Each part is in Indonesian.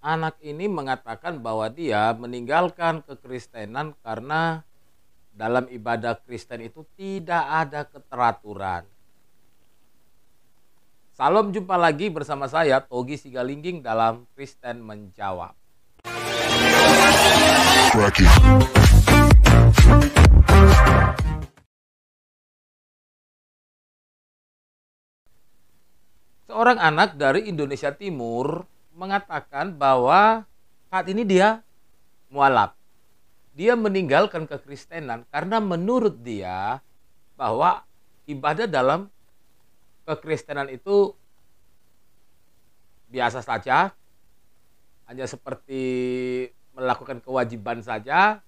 Anak ini mengatakan bahwa dia meninggalkan kekristenan karena dalam ibadah Kristen itu tidak ada keteraturan. Salam, jumpa lagi bersama saya Togi Sigalingging dalam Kristen Menjawab. Seorang anak dari Indonesia Timur mengatakan bahwa saat ini dia mualaf. Dia meninggalkan kekristenan karena menurut dia bahwa ibadah dalam kekristenan itu biasa saja, hanya seperti melakukan kewajiban saja,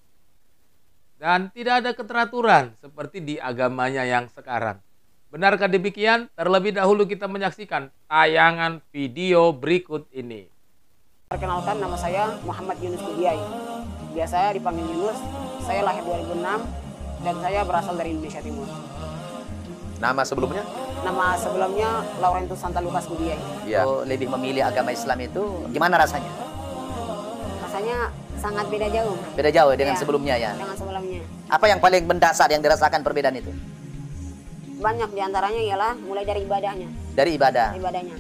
dan tidak ada keteraturan seperti di agamanya yang sekarang. Benarkah demikian? Terlebih dahulu kita menyaksikan tayangan video berikut ini. Perkenalkan, nama saya Muhammad Yunus Budiay. Biasa dipanggil Yunus. Saya lahir 2006 dan saya berasal dari Indonesia Timur. Nama sebelumnya? Nama sebelumnya Laurentus Santa Lucas Budiay. Ya. Lebih memilih agama Islam itu gimana rasanya? Rasanya sangat beda jauh. Beda jauh dengan Ya, sebelumnya ya? Dengan sebelumnya. Apa yang paling mendasar yang dirasakan perbedaan itu? Banyak diantaranya ialah mulai dari ibadahnya. Dari ibadah? Ibadahnya.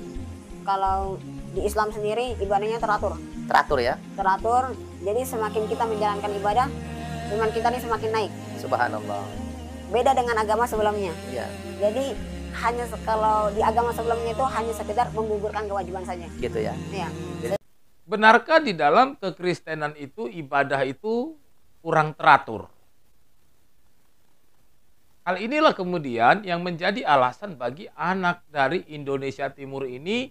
Kalau di Islam sendiri ibadahnya teratur. Teratur ya? Teratur, jadi semakin kita menjalankan ibadah, iman kita ini semakin naik. Subhanallah. Beda dengan agama sebelumnya. Ya. Jadi hanya kalau di agama sebelumnya itu hanya sekedar menggugurkan kewajiban saja. Gitu ya? Iya. Benarkah di dalam kekristenan itu ibadah itu kurang teratur? Hal inilah kemudian yang menjadi alasan bagi anak dari Indonesia Timur ini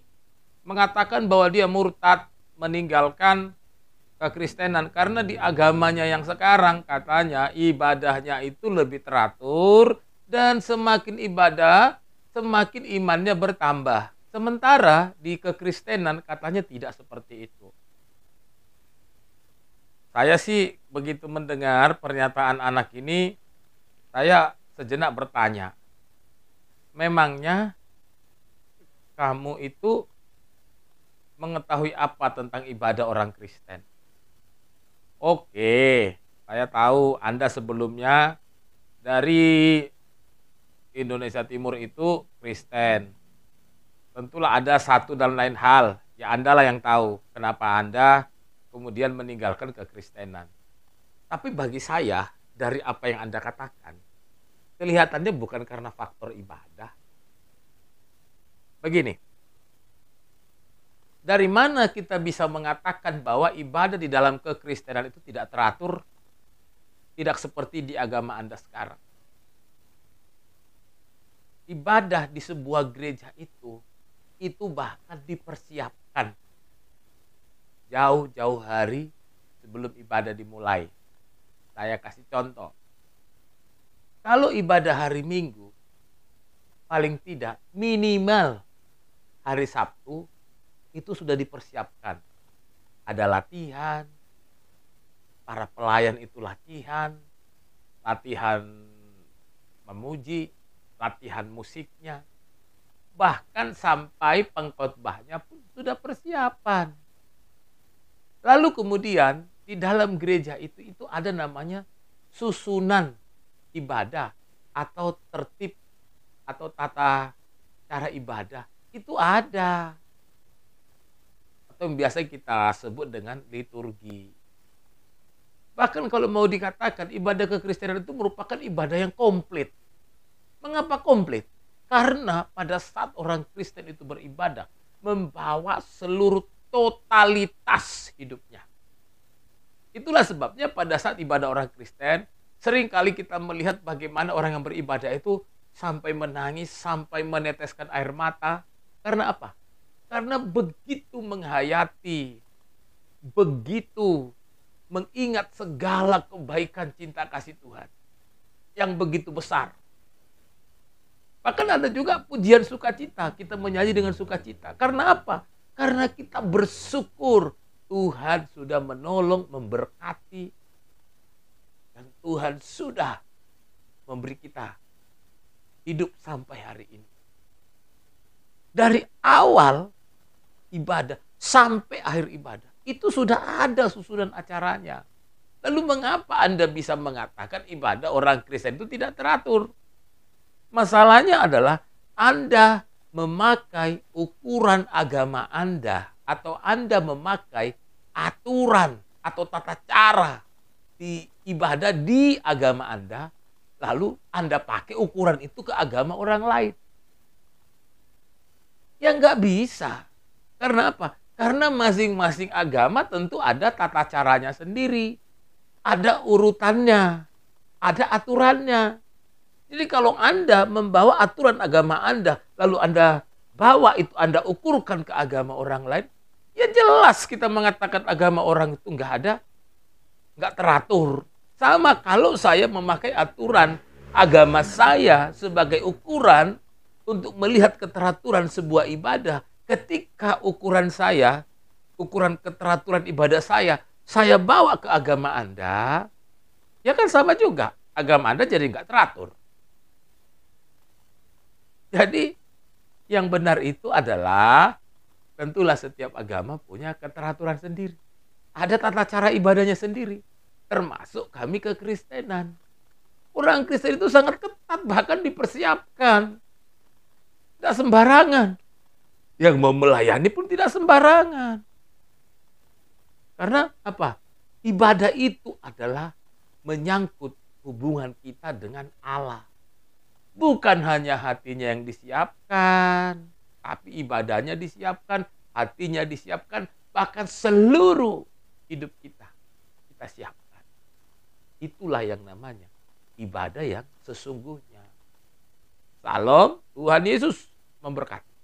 mengatakan bahwa dia murtad, meninggalkan kekristenan karena di agamanya yang sekarang katanya ibadahnya itu lebih teratur dan semakin ibadah semakin imannya bertambah. Sementara di kekristenan katanya tidak seperti itu. Saya sih begitu mendengar pernyataan anak ini, saya sejenak bertanya, memangnya kamu itu mengetahui apa tentang ibadah orang Kristen? Oke, saya tahu Anda sebelumnya dari Indonesia Timur itu Kristen. Tentulah ada satu dan lain hal, ya Anda lah yang tahu kenapa Anda kemudian meninggalkan kekristenan. Tapi bagi saya, dari apa yang Anda katakan, kelihatannya bukan karena faktor ibadah. Begini, dari mana kita bisa mengatakan bahwa ibadah di dalam kekristenan itu tidak teratur, tidak seperti di agama Anda sekarang? Ibadah di sebuah gereja itu bahkan dipersiapkan jauh-jauh hari sebelum ibadah dimulai. Saya kasih contoh. Kalau ibadah hari Minggu, paling tidak minimal hari Sabtu itu sudah dipersiapkan. Ada latihan, para pelayan itu latihan memuji, latihan musiknya, bahkan sampai pengkhotbahnya pun sudah persiapan. Lalu kemudian di dalam gereja itu ada namanya susunan ibadah atau tertib atau tata cara ibadah itu ada, atau yang biasa kita sebut dengan liturgi. Bahkan kalau mau dikatakan ibadah kekristenan itu merupakan ibadah yang komplit. Mengapa komplit? Karena pada saat orang Kristen itu beribadah membawa seluruh totalitas hidupnya. Itulah sebabnya pada saat ibadah orang Kristen seringkali kita melihat bagaimana orang yang beribadah itu sampai menangis, sampai meneteskan air mata. Karena apa? Karena begitu menghayati, begitu mengingat segala kebaikan cinta kasih Tuhan yang begitu besar. Bahkan ada juga pujian sukacita, kita menyanyi dengan sukacita. Karena apa? Karena kita bersyukur Tuhan sudah menolong, memberkati, dan Tuhan sudah memberi kita hidup sampai hari ini. Dari awal ibadah sampai akhir ibadah, Itu sudah ada susunan acaranya. Lalu mengapa Anda bisa mengatakan ibadah orang Kristen itu tidak teratur? Masalahnya adalah Anda memakai ukuran agama Anda atau Anda memakai aturan atau tata cara di ibadah di agama Anda, lalu Anda pakai ukuran itu ke agama orang lain. Ya nggak bisa. Karena apa? Karena masing-masing agama tentu ada tata caranya sendiri. Ada urutannya, ada aturannya. Jadi kalau Anda membawa aturan agama Anda, lalu Anda bawa itu, Anda ukurkan ke agama orang lain, ya jelas kita mengatakan agama orang itu nggak teratur. Sama kalau saya memakai aturan agama saya sebagai ukuran untuk melihat keteraturan sebuah ibadah, ketika ukuran saya, ukuran keteraturan ibadah saya bawa ke agama Anda, ya kan sama juga. Agama Anda jadi nggak teratur. Jadi yang benar itu adalah tentulah setiap agama punya keteraturan sendiri. Ada tata cara ibadahnya sendiri. Termasuk kami kekristenan. Orang Kristen itu sangat ketat, bahkan dipersiapkan. Tidak sembarangan. Yang mau melayani pun tidak sembarangan. Karena apa? Ibadah itu adalah menyangkut hubungan kita dengan Allah. Bukan hanya hatinya yang disiapkan, tapi ibadahnya disiapkan, hatinya disiapkan, bahkan seluruh hidup kita siapkan. Itulah yang namanya ibadah yang sesungguhnya. Salam, Tuhan Yesus memberkati.